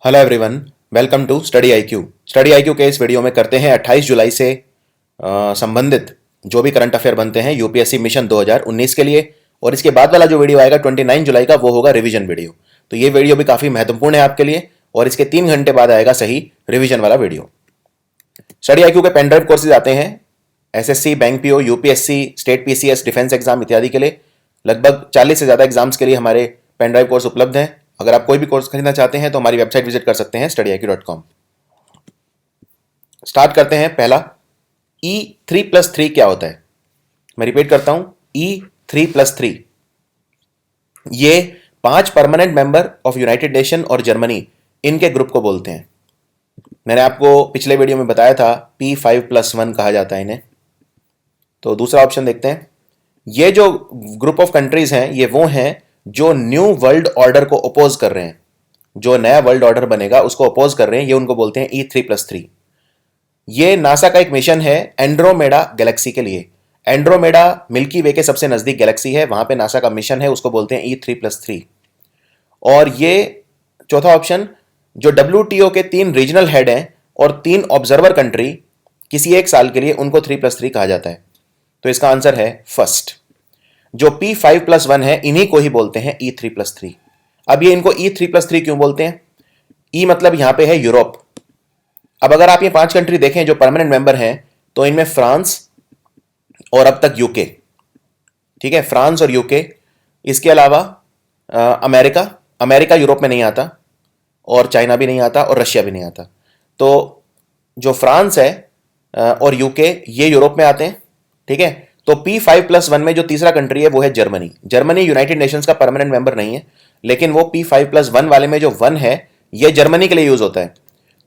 Hello everyone, welcome to Study IQ. Study IQ के इस video में करते हैं 28 जुलाई से संबंधित जो भी करंट अफेयर बनते हैं यूपीएससी मिशन 2019 के लिए। और इसके बाद वाला जो वीडियो आएगा 29 जुलाई का, वो होगा रिवीजन वीडियो। तो ये वीडियो भी काफ़ी महत्वपूर्ण है आपके लिए, और इसके 3 घंटे बाद आएगा सही रिवीजन वाला वीडियो। स्टडी आईक्यू के पेन ड्राइव कोर्सेज आते हैं SSC, bank PO, UPSC, state PCS, defence exam इत्यादि के लिए। लगभग 40 से ज़्यादा एग्जाम्स के लिए हमारे पेन ड्राइव कोर्स उपलब्ध हैं। अगर आप कोई भी कोर्स खरीदना चाहते हैं तो हमारी वेबसाइट विजिट कर सकते हैं studyIQ.com। स्टार्ट करते हैं। पहला, E3+3 क्या होता है? मैं रिपीट करता हूं, E3+3 ये 5 permanent member of United nation और जर्मनी, इनके ग्रुप को बोलते हैं। मैंने आपको पिछले वीडियो में बताया था P5+1 कहा जाता है इन्हें। तो दूसरा ऑप्शन देखते हैं। ये जो ग्रुप ऑफ कंट्रीज हैं, ये वो हैं जो न्यू वर्ल्ड ऑर्डर को अपोज कर रहे हैं। जो नया वर्ल्ड ऑर्डर बनेगा उसको अपोज कर रहे हैं, ये उनको बोलते हैं E3+3। ये नासा का एक मिशन है एंड्रोमेडा गैलेक्सी के लिए। एंड्रोमेडा मिल्की वे के सबसे नजदीक गैलेक्सी है, वहां पे नासा का मिशन है, उसको बोलते हैं E3+3। और ये चौथा ऑप्शन, जो WTO के 3 रीजनल हेड हैं और 3 ऑब्जर्वर कंट्री किसी एक साल के लिए, उनको 3+3 कहा जाता है। तो इसका आंसर है फर्स्ट। जो P5+1 है, इन्हीं को ही बोलते हैं E3+3। अब ये इनको E3+3 क्यों बोलते हैं? E मतलब यहां पे है यूरोप। अब अगर आप ये 5 कंट्री देखें जो परमानेंट मेंबर हैं, तो इनमें फ्रांस और अब तक यूके, ठीक है, फ्रांस और यूके। इसके अलावा अमेरिका यूरोप में नहीं आता, और चाइना भी नहीं आता, और रशिया भी नहीं आता। तो जो फ्रांस है और यूके, ये यूरोप में आते हैं, ठीक है। तो P5+1 में जो तीसरा कंट्री है वो है जर्मनी। जर्मनी यूनाइटेड नेशंस का परमानेंट मेंबर नहीं है, लेकिन वो P5+1 वाले में जो 1 है, ये जर्मनी के लिए यूज होता है।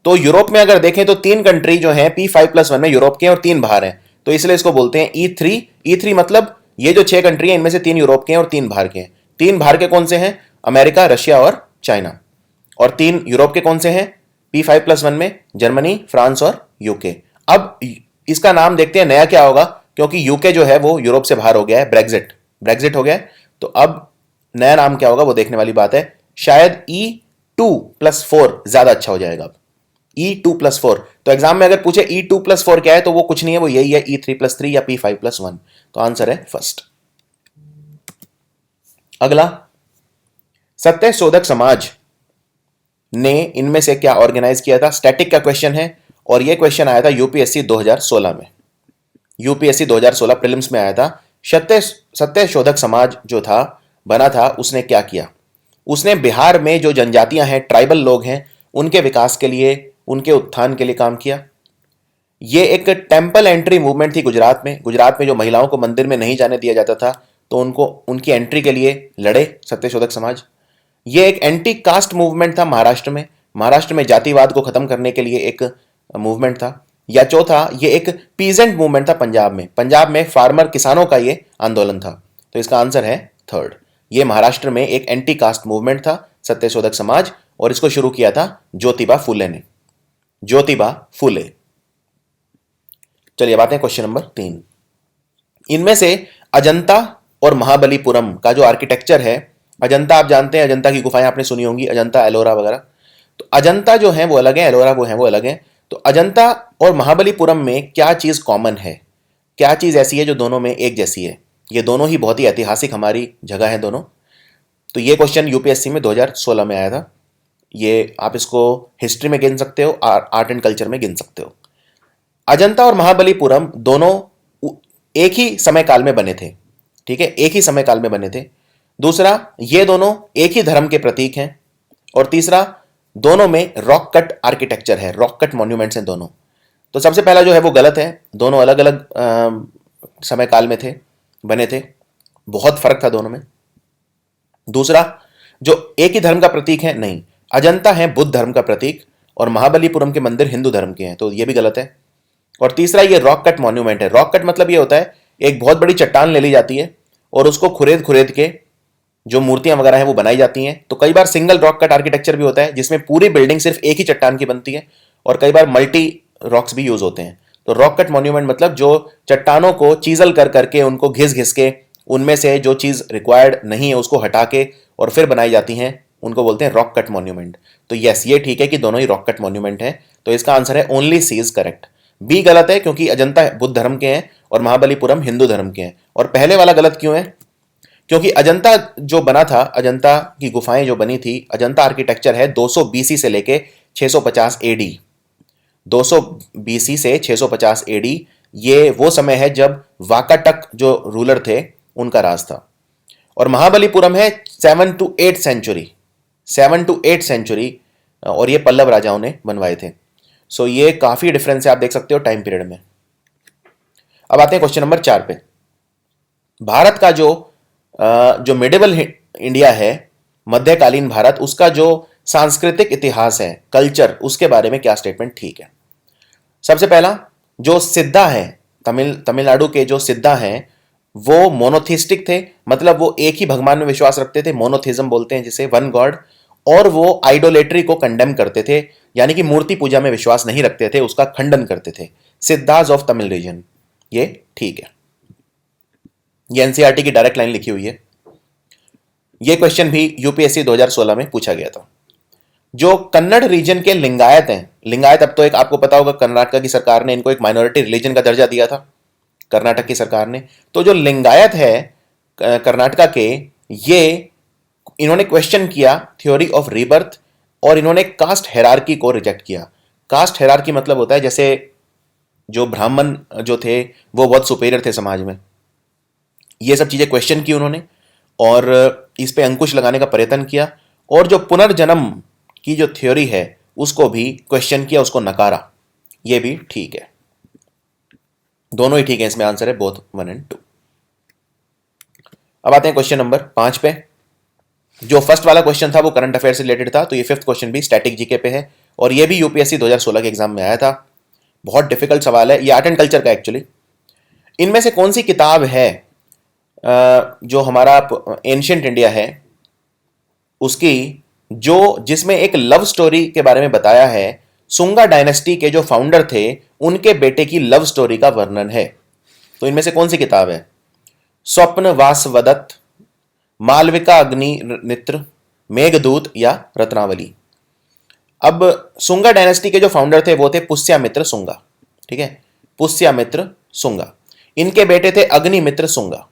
तो यूरोप में अगर देखें तो 3 कंट्री जो हैं P5+1 में यूरोप के और 3 बाहर हैं, तो इसलिए इसको बोलते हैं E3। E3 मतलब ये जो 6 कंट्री हैं, इनमें से 3 यूरोप के हैं और 3 बाहर के हैं। 3 बाहर के कौन से हैं? अमेरिका, रशिया और चाइना। और 3 यूरोप के कौन से हैं P5+1 में? जर्मनी, फ्रांस और यूके। अब इसका नाम देखते हैं नया क्या होगा, क्योंकि यूके जो है वो यूरोप से बाहर हो गया है, ब्रेग्जिट हो गया है। तो अब नया नाम क्या होगा वो देखने वाली बात है। शायद E2+4 ज्यादा अच्छा हो जाएगा। अब E2+4, तो एग्जाम में अगर पूछे E2+4 क्या है, तो वो कुछ नहीं है, वो यही है E3+3 या P5+1। तो आंसर है फर्स्ट। अगला, सत्य शोधक समाज ने इनमें से क्या ऑर्गेनाइज किया था? स्टैटिक का क्वेश्चन है, और यह क्वेश्चन आया था यूपीएससी 2016 में। यूपीएससी 2016 प्रीलिम्स में आया था। सत्य शोधक समाज जो था, बना था, उसने क्या किया? उसने बिहार में जो जनजातियां हैं, ट्राइबल लोग हैं, उनके विकास के लिए, उनके उत्थान के लिए काम किया। ये एक टेंपल एंट्री मूवमेंट थी गुजरात में। गुजरात में जो महिलाओं को मंदिर में नहीं जाने दिया जाता था, तो उनको उनकी एंट्री के लिए लड़े सत्यशोधक समाज। ये एक एंटी कास्ट मूवमेंट था महाराष्ट्र में। महाराष्ट्र में जातिवाद को खत्म करने के लिए एक मूवमेंट था। या चौथा, ये एक पीजेंट मूवमेंट था पंजाब में फार्मर किसानों का ये आंदोलन था। तो इसका आंसर है थर्ड। ये महाराष्ट्र में एक एंटी कास्ट मूवमेंट था, सत्यशोधक समाज, और इसको शुरू किया था ज्योतिबा फुले ने। ज्योतिबा फुले। चलिए बात है क्वेश्चन नंबर 3। इनमें से अजंता और महाबलीपुरम का जो आर्किटेक्चर है, अजंता आप जानते हैं, अजंता की गुफाएं आपने सुनी होंगी, अजंता, एलोरा वगैरह। तो अजंता जो है वो अलग है, एलोरा वो अलग है। तो अजंता और महाबलीपुरम में क्या चीज कॉमन है? क्या चीज ऐसी है जो दोनों में एक जैसी है? ये दोनों ही बहुत ही ऐतिहासिक हमारी जगह है दोनों। तो ये क्वेश्चन यूपीएससी में 2016 में आया था। ये आप इसको हिस्ट्री में गिन सकते हो, आर्ट एंड कल्चर में गिन सकते हो। अजंता और महाबलीपुरम दोनों एक ही समय काल में बने थे, ठीक है, एक ही समय काल में बने थे। दूसरा, ये दोनों एक ही धर्म के प्रतीक हैं। और तीसरा, दोनों में रॉक कट आर्किटेक्चर है, रॉक कट मॉन्यूमेंट्स हैं दोनों। तो सबसे पहला जो है वो गलत है। दोनों अलग अलग समय काल में थे, बने थे, बहुत फर्क था दोनों में। दूसरा, जो एक ही धर्म का प्रतीक है, नहीं, अजंता है बुद्ध धर्म का प्रतीक और महाबलीपुरम के मंदिर हिंदू धर्म के हैं, तो ये भी गलत है। और तीसरा, ये रॉक कट मॉन्यूमेंट है। रॉक कट मतलब ये होता है, एक बहुत बड़ी चट्टान ले ली जाती है और उसको खुरेद खुरेद के जो मूर्तियां वगैरह हैं वो बनाई जाती हैं। तो कई बार सिंगल रॉक कट आर्किटेक्चर भी होता है, जिसमें पूरी बिल्डिंग सिर्फ एक ही चट्टान की बनती है, और कई बार मल्टी रॉक्स भी यूज होते हैं। तो रॉक कट मॉन्यूमेंट मतलब जो चट्टानों को चीजल कर करके, उनको घिस घिस के, उनमें से जो चीज रिक्वायर्ड नहीं है उसको हटा के और फिर बनाई जाती हैं, उनको बोलते हैं रॉक कट मॉन्यूमेंट। तो यस, ये ठीक है कि दोनों ही रॉक कट मॉन्यूमेंट है। तो इसका आंसर है only C is correct. B गलत है क्योंकि अजंता बुद्ध धर्म के हैं और महाबलीपुरम हिंदू धर्म के हैं। और पहले वाला गलत क्यों है? क्योंकि अजंता जो बना था, अजंता की गुफाएं जो बनी थी, अजंता आर्किटेक्चर है 200 बीसी से लेके 650 एडी। 200 बीसी से 650 एडी ये वो समय है जब वाकाटक जो रूलर थे उनका राज था। और महाबलीपुरम है 7 to 8 सेंचुरी, 7 to 8 सेंचुरी, और ये पल्लव राजाओं ने बनवाए थे। सो ये काफी डिफरेंस है, आप देख सकते हो टाइम पीरियड में। अब आते हैं क्वेश्चन नंबर 4 पे। भारत का जो मिडिवल इंडिया है, मध्यकालीन भारत, उसका जो सांस्कृतिक इतिहास है, कल्चर, उसके बारे में क्या स्टेटमेंट ठीक है? सबसे पहला, जो सिद्धा है, तमिलनाडु के जो सिद्धा हैं वो मोनोथिस्टिक थे, मतलब वो एक ही भगवान में विश्वास रखते थे, मोनोथिज्म बोलते हैं जिसे, वन गॉड। और वो आइडोलेट्री को कंडेम करते थे, यानी कि मूर्ति पूजा में विश्वास नहीं रखते थे, उसका खंडन करते थे। सिद्धाज ऑफ तमिल रीजन, ये ठीक है। ये एनसीईआरटी की डायरेक्ट लाइन लिखी हुई है। ये क्वेश्चन भी यूपीएससी 2016 में पूछा गया था। जो कन्नड़ रीजन के लिंगायत हैं, लिंगायत अब तो एक आपको पता होगा, कर्नाटक की सरकार ने इनको एक माइनॉरिटी रिलीजन का दर्जा दिया था, कर्नाटक की सरकार ने। तो जो लिंगायत है कर्नाटका के, ये इन्होंने क्वेश्चन किया थ्योरी ऑफ रीबर्थ, और इन्होंने कास्ट हेरारकी को रिजेक्ट किया। कास्ट हेरारकी मतलब होता है जैसे जो ब्राह्मण जो थे वो बहुत सुपेरियर थे समाज में, ये सब चीजें क्वेश्चन की उन्होंने और इस पे अंकुश लगाने का प्रयत्न किया। और जो पुनर्जन्म की जो थ्योरी है उसको भी क्वेश्चन किया, उसको नकारा। ये भी ठीक है, दोनों ही ठीक है, इसमें आंसर है बोथ 1 and 2। अब आते हैं क्वेश्चन नंबर 5 पे। जो फर्स्ट वाला क्वेश्चन था वो करंट अफेयर से रिलेटेड था, तो ये फिफ्थ क्वेश्चन भी स्टैटिक जीके पे है, और ये भी यूपीएससी 2016 के एग्जाम में आया था। बहुत डिफिकल्ट सवाल है, ये आर्ट एंड कल्चर का एक्चुअली। इनमें से कौन सी किताब है जो हमारा एंशिएंट इंडिया है उसकी, जिसमें एक लव स्टोरी के बारे में बताया है, सुंगा डायनेस्टी के जो फाउंडर थे उनके बेटे की लव स्टोरी का वर्णन है? तो इनमें से कौन सी किताब है? स्वप्न वासवदत्त, मालविका अग्निमित्र, मेघदूत या रत्नावली? अब सुंगा डायनेस्टी के जो फाउंडर थे वो थे पुष्यमित्र सुंगा, ठीक है, पुष्यमित्र सुंगा। इनके बेटे थे अग्निमित्र सुंगा,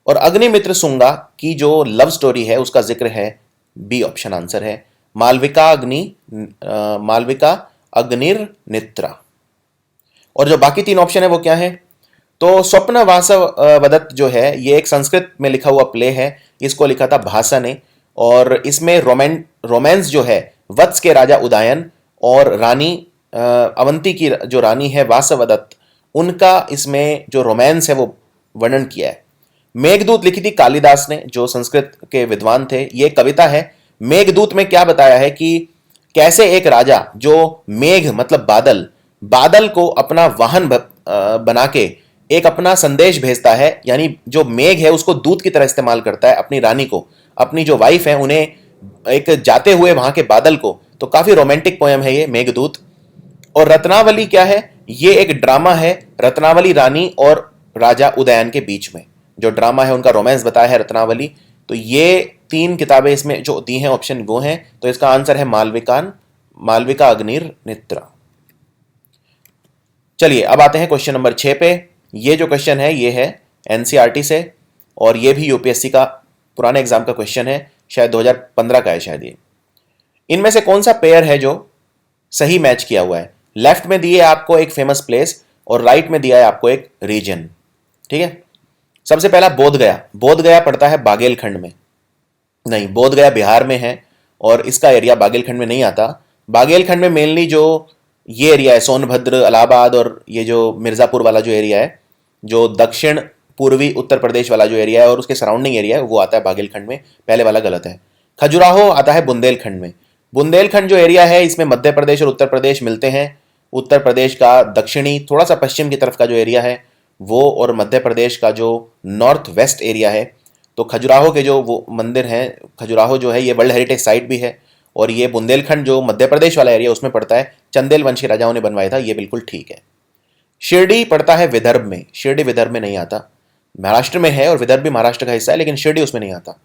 और अग्निमित्र सुंगा की जो लव स्टोरी है उसका जिक्र है, बी ऑप्शन आंसर है, मालविका अग्निर्नित्रा। और जो बाकी 3 ऑप्शन है वो क्या है? तो स्वप्न वासवदत्त जो है ये एक संस्कृत में लिखा हुआ प्ले है, इसको लिखा था भासा ने, और इसमें रोमांस जो है वत्स के राजा उदयन और रानी अवंती की जो रानी है वासवदत्त, उनका इसमें जो रोमांस है वो वर्णन किया है। मेघदूत लिखी थी कालिदास ने, जो संस्कृत के विद्वान थे, ये कविता है। मेघदूत में क्या बताया है कि कैसे एक राजा जो मेघ मतलब बादल को अपना वाहन बना के एक अपना संदेश भेजता है, यानी जो मेघ है उसको दूत की तरह इस्तेमाल करता है अपनी रानी को, अपनी जो वाइफ है उन्हें, एक जाते हुए वहां के बादल को। तो काफी रोमांटिक पोयम है ये मेघदूत। और रत्नावली क्या है? ये एक ड्रामा है, रत्नावली रानी और राजा उदयन के बीच में जो ड्रामा है, उनका रोमांस बताया है रत्नावली। तो ये 3 किताबें इसमें जो दी हैं ऑप्शन वो हैं, तो इसका आंसर है मालविका अग्निर्नित्रा। चलिए अब आते हैं क्वेश्चन नंबर 6 पे। ये जो क्वेश्चन है ये है एनसीईआरटी से, और ये भी यूपीएससी का पुराने एग्जाम का क्वेश्चन है, शायद 2015 का है शायद ये। इनमें से कौन सा पेयर है जो सही मैच किया हुआ है? लेफ्ट में दिए आपको एक फेमस प्लेस और राइट में दिया है आपको एक रीजन, ठीक है। सबसे पहला बोधगया। बोधगया पड़ता है बागेलखंड में, नहीं, बोधगया बिहार में है और इसका एरिया बागेलखंड में नहीं आता। बागेलखंड में मेनली जो ये एरिया है सोनभद्र, इलाहाबाद और ये जो मिर्जापुर वाला जो एरिया है, जो दक्षिण पूर्वी उत्तर प्रदेश वाला जो एरिया है और उसके सराउंडिंग एरिया है, वो आता है बागेलखंड में। पहले वाला गलत है। खजुराहो आता है बुंदेलखंड में। बुंदेलखंड जो एरिया है इसमें मध्य प्रदेश और उत्तर प्रदेश मिलते हैं। उत्तर प्रदेश का दक्षिणी थोड़ा सा पश्चिम की तरफ का जो एरिया है वो, और मध्य प्रदेश का जो नॉर्थ वेस्ट एरिया है। तो खजुराहो के जो वो मंदिर हैं, खजुराहो जो है ये वर्ल्ड हेरिटेज साइट भी है, और ये बुंदेलखंड जो मध्य प्रदेश वाला एरिया उसमें पड़ता है। चंदेल वंशी राजाओं ने बनवाया था, ये बिल्कुल ठीक है। शिरडी पड़ता है विदर्भ में। शिरडी विदर्भ में नहीं आता, महाराष्ट्र में है, और विदर्भ भी महाराष्ट्र का हिस्सा है, लेकिन शिरडी उसमें नहीं आता।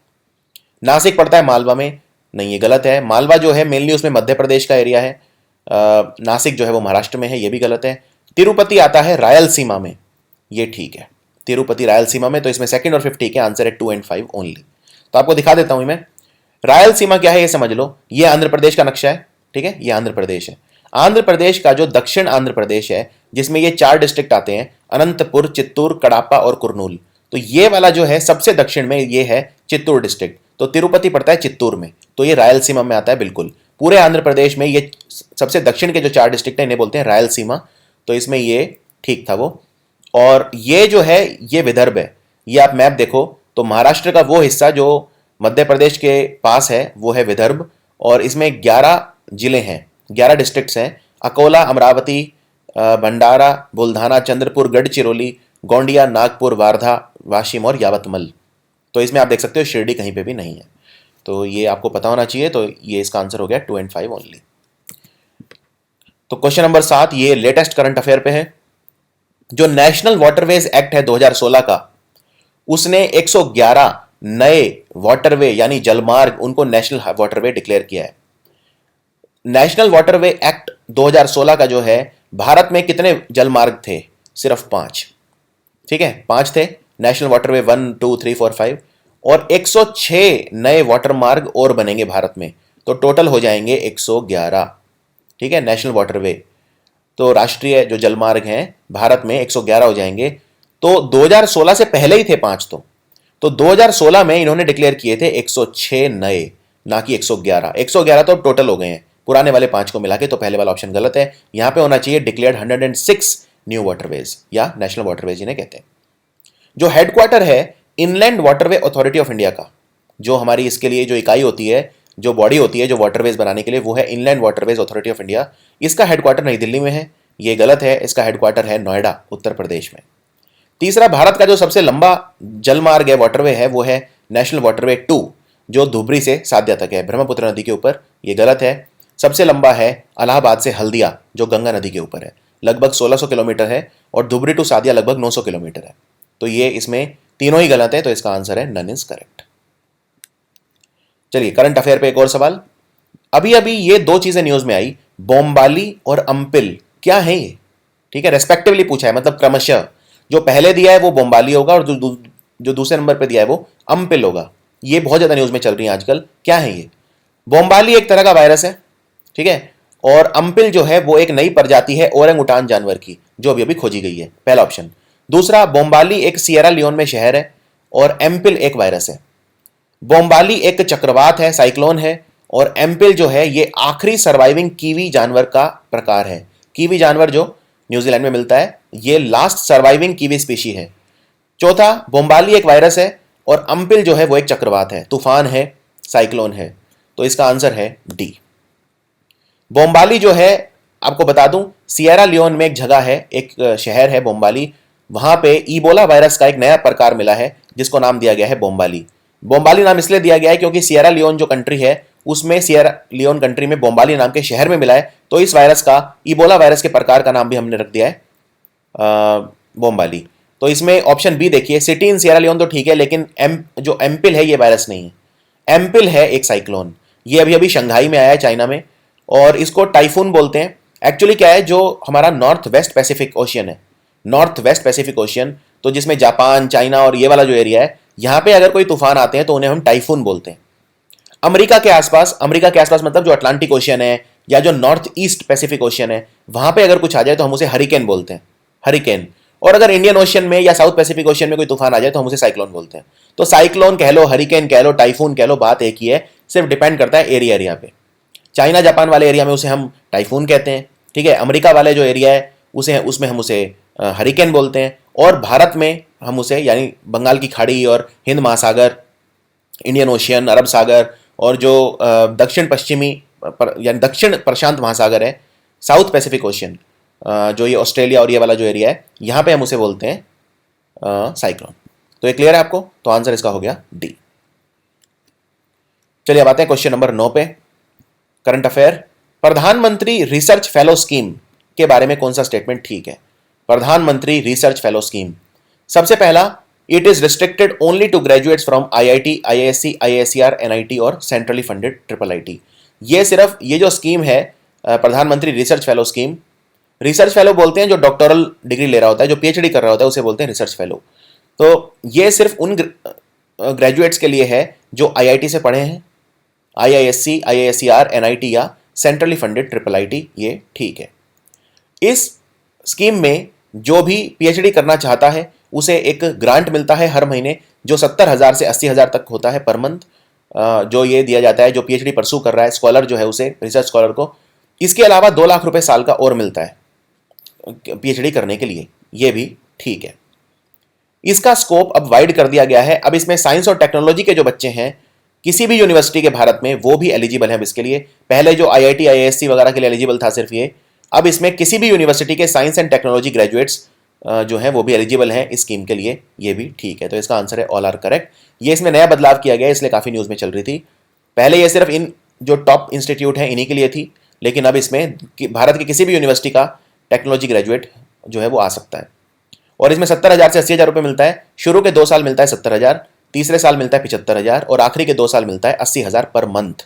नासिक पड़ता है मालवा में। नहीं, ये गलत है। मालवा जो है मेनली उसमें मध्य प्रदेश का एरिया है। नासिक जो है वो महाराष्ट्र में है, ये भी गलत है। तिरुपति आता है रायलसीमा में, ये ठीक है। तिरुपति रायलसीमा में, तो इसमें सेकंड और फिफ्थ ठीक है, आंसर है 2 और 5 ओनली। तो आपको दिखा देता हूं मैं। रायलसीमा क्या है ये समझ लो, ये आंध्र प्रदेश का नक्शा है, ठीक है, ये आंध्र प्रदेश है। आंध्र प्रदेश का जो दक्षिण आंध्र प्रदेश है, जिसमें ये 4 डिस्ट्रिक्ट आते हैं, अनंतपुर, चित्तूर, कड़ापा और कुरनूल, तो ये वाला जो है सबसे दक्षिण में ये है चित्तूर डिस्ट्रिक्ट, तो तिरुपति पड़ता है चित्तूर में, तो ये रायलसीमा में आता है बिल्कुल। पूरे आंध्र प्रदेश में ये सबसे दक्षिण के जो 4 डिस्ट्रिक्ट हैं इन्हें बोलते हैं रायलसीमा, तो इसमें ये ठीक था वो। और ये जो है ये विदर्भ है। ये आप मैप देखो तो महाराष्ट्र का वो हिस्सा जो मध्य प्रदेश के पास है वो है विदर्भ, और इसमें 11 जिले हैं, 11 डिस्ट्रिक्ट्स हैं। अकोला, अमरावती, भंडारा, बुल्धाना, चंद्रपुर, गढ़चिरौली, गोंडिया, नागपुर, वारधा, वाशिम और यावतमल। तो इसमें आप देख सकते हो शिरडी कहीं पे भी नहीं है, तो ये आपको पता होना चाहिए। तो ये इसका आंसर हो गया 2 और 5 ओनली। तो क्वेश्चन नंबर 7 ये लेटेस्ट करंट अफेयर पे है। जो नेशनल वाटरवेज एक्ट है 2016 का, उसने 111 नए वाटरवे यानी जलमार्ग उनको नेशनल वाटरवे डिक्लेयर किया है। नेशनल वाटरवे एक्ट 2016 का जो है, भारत में कितने जलमार्ग थे? सिर्फ 5, ठीक है, 5 थे नेशनल वाटरवे, 1, 2, 3, 4, 5, और 106 नए वाटर मार्ग और बनेंगे भारत में, तो टोटल हो जाएंगे 111, ठीक है, नेशनल वाटरवे। तो राष्ट्रीय जो जलमार्ग हैं भारत में 111 हो जाएंगे। तो 2016 से पहले ही थे 5, तो 2016 में इन्होंने डिक्लेयर किए थे 106 नए, ना कि 111। 111 तो टोटल हो गए हैं पुराने वाले 5 को मिला के, तो पहले वाला ऑप्शन गलत है। यहां पे होना चाहिए डिक्लेयर्ड 106 न्यू वाटरवेज या नेशनल वाटरवेज इन्हें कहते हैं। जो हेडक्वार्टर है inland waterway authority of India का, जो हमारी इसके लिए जो इकाई होती है, जो बॉडी होती है जो वाटरवेज बनाने के लिए, वो है inland waterways authority of India. इसका हेडक्वार्टर नई दिल्ली में है, ये गलत है, इसका हेडक्वार्टर है नोएडा, उत्तर प्रदेश में। तीसरा, भारत का जो सबसे लंबा जलमार्ग है, वाटरवे है, वो है नेशनल वाटरवे 2, जो धुबरी से साध्या तक है, ब्रह्मपुत्र नदी के ऊपर, ये गलत है। सबसे लंबा है इलाहाबाद से हल्दिया, जो गंगा नदी के ऊपर है, लगभग 1600 किलोमीटर है, और धुबरी टू सादिया लगभग 900 किलोमीटर है। तो ये इसमें तीनों ही गलत है, तो इसका आंसर है नन इज करेक्ट। चलिए करंट अफेयर पे एक और सवाल। अभी अभी ये 2 चीजें न्यूज में आई, बोमबाली और अंपिल, क्या है ये? ठीक है, रेस्पेक्टिवली पूछा है, मतलब क्रमशः। जो पहले दिया है वो बोमबाली होगा, और जो दूसरे नंबर पे दिया है वो अंपिल होगा। ये बहुत ज्यादा न्यूज में चल रही है आजकल। क्या है ये? बोमबाली एक तरह का वायरस है, ठीक है, और अंपिल जो है वो एक नई प्रजाति है ओरंगुटान जानवर की, जो अभी अभी खोजी गई है, पहला ऑप्शन। दूसरा, बोमबाली एक सिएरा लियोन में शहर है, और एम्पिल एक वायरस है। बोमबाली एक चक्रवात है, साइक्लोन है, और एम्पिल जो है ये आखिरी सर्वाइविंग कीवी जानवर का प्रकार है। कीवी जानवर जो न्यूजीलैंड में मिलता है, ये लास्ट सर्वाइविंग कीवी स्पीशी है। चौथा, बोमबाली एक वायरस है, और अंपिल जो है वो एक चक्रवात है, तूफान है, साइक्लोन है। तो इसका आंसर है डी। बोमबाली जो है, आपको बता दूं, सिएरा लियोन में एक जगह है, एक शहर है बोमबाली, वहां पे ईबोला वायरस का एक नया प्रकार मिला है, जिसको नाम दिया गया है बोमबाली। बोमबाली नाम इसलिए दिया गया है क्योंकि सिएरा लियोन जो कंट्री है, उसमें सिएरा लियोन कंट्री में बोमबाली नाम के शहर में मिला है, तो इस वायरस का, ईबोला वायरस के प्रकार का नाम भी हमने रख दिया है बोमबाली। तो इसमें ऑप्शन बी देखिए, सिटी इन सिएरा लियोन तो ठीक है, लेकिन जो एम्पिल है ये वायरस नहीं है। एम्पिल है एक साइक्लोन, ये अभी अभी शंघाई में आया है, चाइना में, और इसको टाइफून बोलते हैं। एक्चुअली क्या है, जो हमारा नॉर्थ वेस्ट पैसिफिक ओशियन है, नॉर्थ वेस्ट पैसिफिक ओशियन, तो जिसमें जापान, चाइना और ये वाला जो एरिया है, यहां पे अगर कोई तूफान आते हैं तो उन्हें हम टाइफून बोलते हैं। अमेरिका के आसपास मतलब जो अटलांटिक ओशियन है या जो नॉर्थ ईस्ट पैसिफिक ओशियन है, वहां पे अगर कुछ आ जाए तो हम उसे हरिकेन बोलते हैं, हरिकेन। और अगर इंडियन ओशियन में या साउथ पैसिफिक ओशियन में कोई तूफान आ जाए तो हम उसे साइक्लोन बोलते हैं। तो साइक्लोन कह लो, हरिकेन कह लो, टाइफून कह लो, बात एक ही है, सिर्फ डिपेंड करता है एरिया एरिया पे। चाइना जापान वाले एरिया में उसे हम टाइफून कहते हैं, ठीक है। अमेरिका वाले जो एरिया है उसमें हम उसे हरिकेन बोलते हैं, और भारत में हम उसे, यानी बंगाल की खाड़ी और हिंद महासागर, इंडियन ओशियन, अरब सागर, और जो दक्षिण पश्चिमी यानी दक्षिण प्रशांत महासागर है, साउथ पैसिफिक ओशियन, जो ये ऑस्ट्रेलिया और ये वाला जो एरिया है, यहाँ पे हम उसे बोलते हैं साइक्लोन। तो ये क्लियर है आपको? तो आंसर इसका हो गया डी। चलिए अब आते हैं क्वेश्चन नंबर 9 पे, करंट अफेयर। प्रधानमंत्री रिसर्च फेलो स्कीम के बारे में कौन सा स्टेटमेंट ठीक है? प्रधानमंत्री रिसर्च फेलो स्कीम, सबसे पहला, it is restricted only to graduates from IIT, IISc, IISCR, NIT और सेंट्रली फंडेड ट्रिपल आईटी। ये सिर्फ ये जो स्कीम है प्रधानमंत्री research fellow scheme, research fellow बोलते हैं जो डॉक्टोरल डिग्री ले रहा होता है, जो पीएचडी कर रहा होता है उसे बोलते हैं रिसर्च फेलो। तो ये सिर्फ उन ग्रेजुएट्स के लिए है जो आईआईटी से पढ़े हैं, आईआईएससी, आईआईएससीआर, एनआईटी या सेंट्रली फंडेड ट्रिपल आईटी, ये ठीक है। इस स्कीम में जो भी पीएचडी करना चाहता है उसे एक ग्रांट मिलता है हर महीने, जो 70,000 से 80,000 तक होता है पर मंथ, जो ये दिया जाता है जो पीएचडी परसू कर रहा है, स्कॉलर जो है उसे, रिसर्च स्कॉलर को। इसके अलावा 2 लाख रुपए साल का और मिलता है पीएचडी करने के लिए, ये भी ठीक है। इसका स्कोप अब वाइड कर दिया गया है। अब इसमें साइंस और टेक्नोलॉजी के जो बच्चे हैं किसी भी यूनिवर्सिटी के भारत में, वो भी एलिजिबल हैं अब इसके लिए। पहले जो आईआईटी, आईआईएससी वगैरह के लिए एलिजिबल था सिर्फ ये, अब इसमें किसी भी यूनिवर्सिटी के साइंस एंड टेक्नोलॉजी ग्रेजुएट्स जो हैं वो भी एलिजिबल हैं इस स्कीम के लिए, ये भी ठीक है। तो इसका आंसर है ऑल आर करेक्ट। ये इसमें नया बदलाव किया गया है, इसलिए काफ़ी न्यूज़ में चल रही थी। पहले ये सिर्फ इन जो टॉप इंस्टीट्यूट हैं इन्हीं के लिए थी, लेकिन अब इसमें भारत की किसी भी यूनिवर्सिटी का टेक्नोलॉजी ग्रेजुएट जो है वो आ सकता है। और इसमें 70,000 से 80,000 रुपये मिलता है। शुरू के 2 साल मिलता है 70,000, तीसरे साल मिलता है 75,000 और आखिरी के 2 साल मिलता है 80,000 पर मंथ।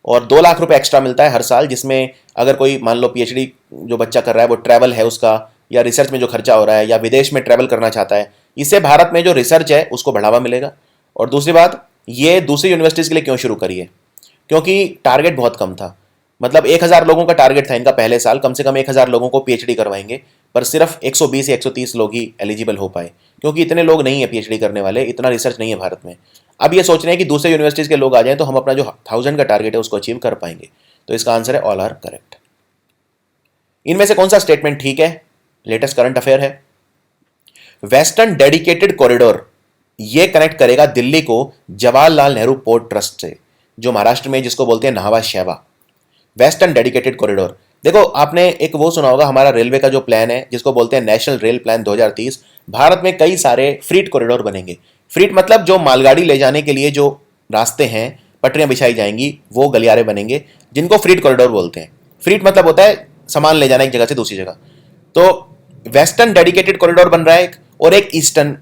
और 2 लाख रुपए एक्स्ट्रा मिलता है हर साल, जिसमें अगर कोई मान लो पीएचडी जो बच्चा कर रहा है वो ट्रैवल है उसका, या रिसर्च में जो खर्चा हो रहा है, या विदेश में ट्रैवल करना चाहता है, इससे भारत में जो रिसर्च है उसको बढ़ावा मिलेगा। और दूसरी बात, ये दूसरी यूनिवर्सिटीज़ के लिए क्यों शुरू करी है? क्योंकि टारगेट बहुत कम था। मतलब 1,000 लोगों का टारगेट था इनका पहले साल, कम से कम 1,000 लोगों को पीएचडी करवाएंगे, पर सिर्फ 120 या 130 लोग ही एलिजिबल हो पाए, क्योंकि इतने लोग नहीं है पीएचडी करने वाले, इतना रिसर्च नहीं है भारत में। अब ये सोच रहे हैं कि दूसरे यूनिवर्सिटीज़ के लोग आ जाएं तो हम अपना जो 1000 का टारगेट है उसको अचीव कर पाएंगे। तो इसका आंसर है ऑल आर करेक्ट। इनमें से कौन सा स्टेटमेंट ठीक है? लेटेस्ट करंट अफेयर है, वेस्टर्न डेडिकेटेड कॉरिडोर ये कनेक्ट करेगा दिल्ली को जवाहरलाल नेहरू पोर्ट ट्रस्ट से, जो महाराष्ट्र में जिसको बोलते हैं नाहवा शेवा। वेस्टर्न डेडिकेटेड कॉरिडोर, देखो आपने एक वो सुना होगा, हमारा रेलवे का जो प्लान है जिसको बोलते हैं नेशनल रेल प्लान 2030, भारत में कई सारे फ्रीट कॉरिडोर बनेंगे। फ्रीट मतलब जो मालगाड़ी ले जाने के लिए जो रास्ते हैं, पटरियां बिछाई जाएंगी, वो गलियारे बनेंगे, जिनको फ्रीट कॉरिडोर बोलते हैं। फ्रीट मतलब होता है सामान ले जाना एक जगह से दूसरी जगह। तो वेस्टर्न डेडिकेटेड कॉरिडोर बन रहा है एक, और एक ईस्टर्न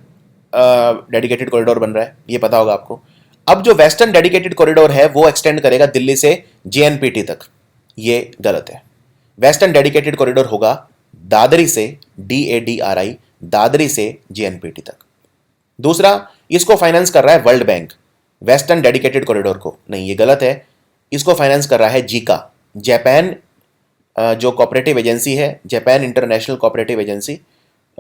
डेडिकेटेड कॉरिडोर बन रहा है, ये पता होगा आपको। अब जो वेस्टर्न डेडिकेटेड कॉरिडोर है वो एक्सटेंड करेगा दिल्ली से जेएनपीटी तक, ये गलत है। वेस्टर्न डेडिकेटेड कॉरिडोर होगा दादरी से, DADRI, दादरी से जेएनपीटी तक। दूसरा, इसको फाइनेंस कर रहा है world bank, western dedicated corridor को, नहीं ये गलत है। इसको फाइनेंस कर रहा है जीका, जापान जो कोऑपरेटिव एजेंसी है, Japan international cooperative agency,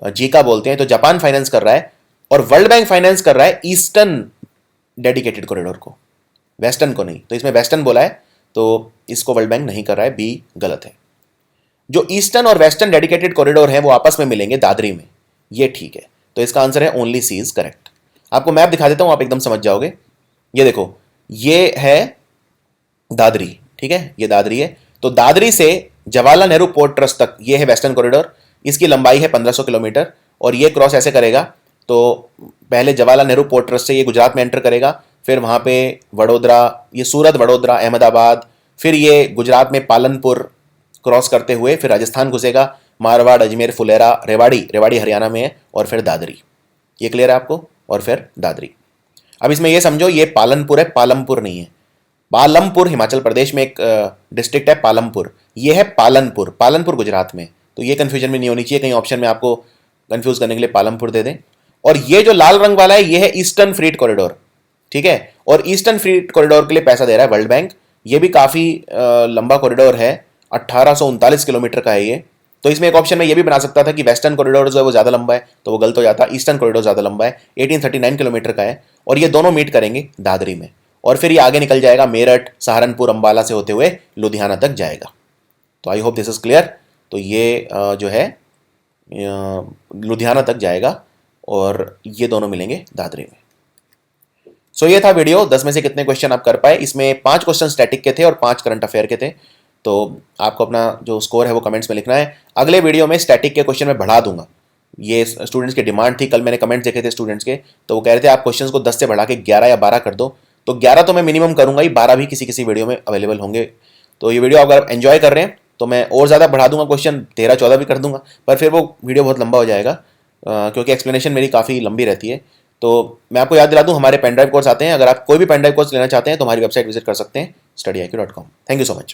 Zika बोलते हैं, तो जापान फाइनेंस कर रहा है। और वर्ल्ड बैंक फाइनेंस कर रहा है ईस्टर्न डेडिकेटेड कॉरिडोर को, वेस्टर्न को नहीं। तो इसमें वेस्टर्न बोला है तो इसको वर्ल्ड बैंक नहीं कर रहा है, बी गलत है। जो ईस्टर्न और वेस्टर्न डेडिकेटेड कॉरिडोर है वो आपस में मिलेंगे दादरी में, ये ठीक है। तो इसका आंसर है ओनली सी इज करेक्ट। आपको मैप दिखा देता हूं, आप एकदम समझ जाओगे। ये देखो, ये है दादरी, ठीक है, ये दादरी है। तो दादरी से जवाहरलाल नेहरू पोर्ट ट्रस्ट तक ये है वेस्टर्न कॉरिडोर, इसकी लंबाई है 1500 किलोमीटर, और ये क्रॉस ऐसे करेगा। तो पहले जवाहरलाल नेहरू पोर्ट ट्रस्ट से ये गुजरात में एंटर करेगा, फिर वहाँ पे वडोदरा, ये सूरत, वडोदरा, अहमदाबाद, फिर ये गुजरात में पालनपुर क्रॉस करते हुए फिर राजस्थान घुसेगा, मारवाड़, अजमेर, फुलेरा, रेवाड़ी हरियाणा में है, और फिर दादरी। ये क्लियर है आपको? और फिर दादरी। अब इसमें ये समझो ये पालनपुर है, पालमपुर नहीं है। पालमपुर हिमाचल प्रदेश में एक डिस्ट्रिक्ट है पालमपुर, ये है पालनपुर, पालनपुर गुजरात में। तो ये कंफ्यूजन में नहीं होनी चाहिए, कहीं ऑप्शन में आपको कंफ्यूज करने के लिए पालमपुर दे दें। और ये जो लाल रंग वाला है ये है ईस्टर्न फ्रीट कॉरिडोर, ठीक है। और ईस्टर्न फ्रीट कॉरिडोर के लिए पैसा दे रहा है वर्ल्ड बैंक। ये भी काफ़ी लंबा कॉरिडोर है, 1839 किलोमीटर का है ये। तो इसमें एक ऑप्शन में ये भी बना सकता था कि वेस्टर्न कॉरिडोर जो है वो ज़्यादा लंबा है, तो वो गलत हो जाता। ईस्टर्न कॉरिडोर ज़्यादा लंबा है, 1839 किलोमीटर का है, और ये दोनों मीट करेंगे दादरी में। और फिर ये आगे निकल जाएगा मेरठ, सहारनपुर, अंबाला से होते हुए लुधियाना तक जाएगा। तो I hope this is clear. तो ये जो है लुधियाना तक जाएगा, और ये दोनों मिलेंगे दादरी में। सो ये था वीडियो। 10 में से कितने क्वेश्चन आप कर पाए? इसमें 5 क्वेश्चन स्टैटिक के थे और 5 करंट अफेयर के थे। तो आपको अपना जो स्कोर है वो कमेंट्स में लिखना है। अगले वीडियो में स्टैटिक के क्वेश्चन में बढ़ा दूंगा, ये स्टूडेंट्स की डिमांड थी। कल मैंने कमेंट्स देखे थे स्टूडेंट्स के, तो वो कह रहे थे आप क्वेश्चंस को 10 से बढ़ा के 11 या 12 कर दो। तो 11 तो मैं मिनिमम करूंगा ही, 12 भी किसी किसी वीडियो में अवेलेबल होंगे। तो ये वीडियो अगर एंजॉय कर रहे हैं तो मैं और ज़्यादा बढ़ा दूंगा, क्वेश्चन 13-14 भी कर दूंगा, पर फिर वो वीडियो बहुत लंबा हो जाएगा, क्योंकि एक्सप्लेनेशन मेरी काफ़ी लंबी रहती है। तो मैं आपको याद दिला दूं, हमारे पेन ड्राइव कोर्स आते हैं, अगर आप कोई भी पेन ड्राइव कोर्स लेना चाहते हैं तो हमारी वेबसाइट विजिट कर सकते हैं, studyIQ.com। Thank you so much.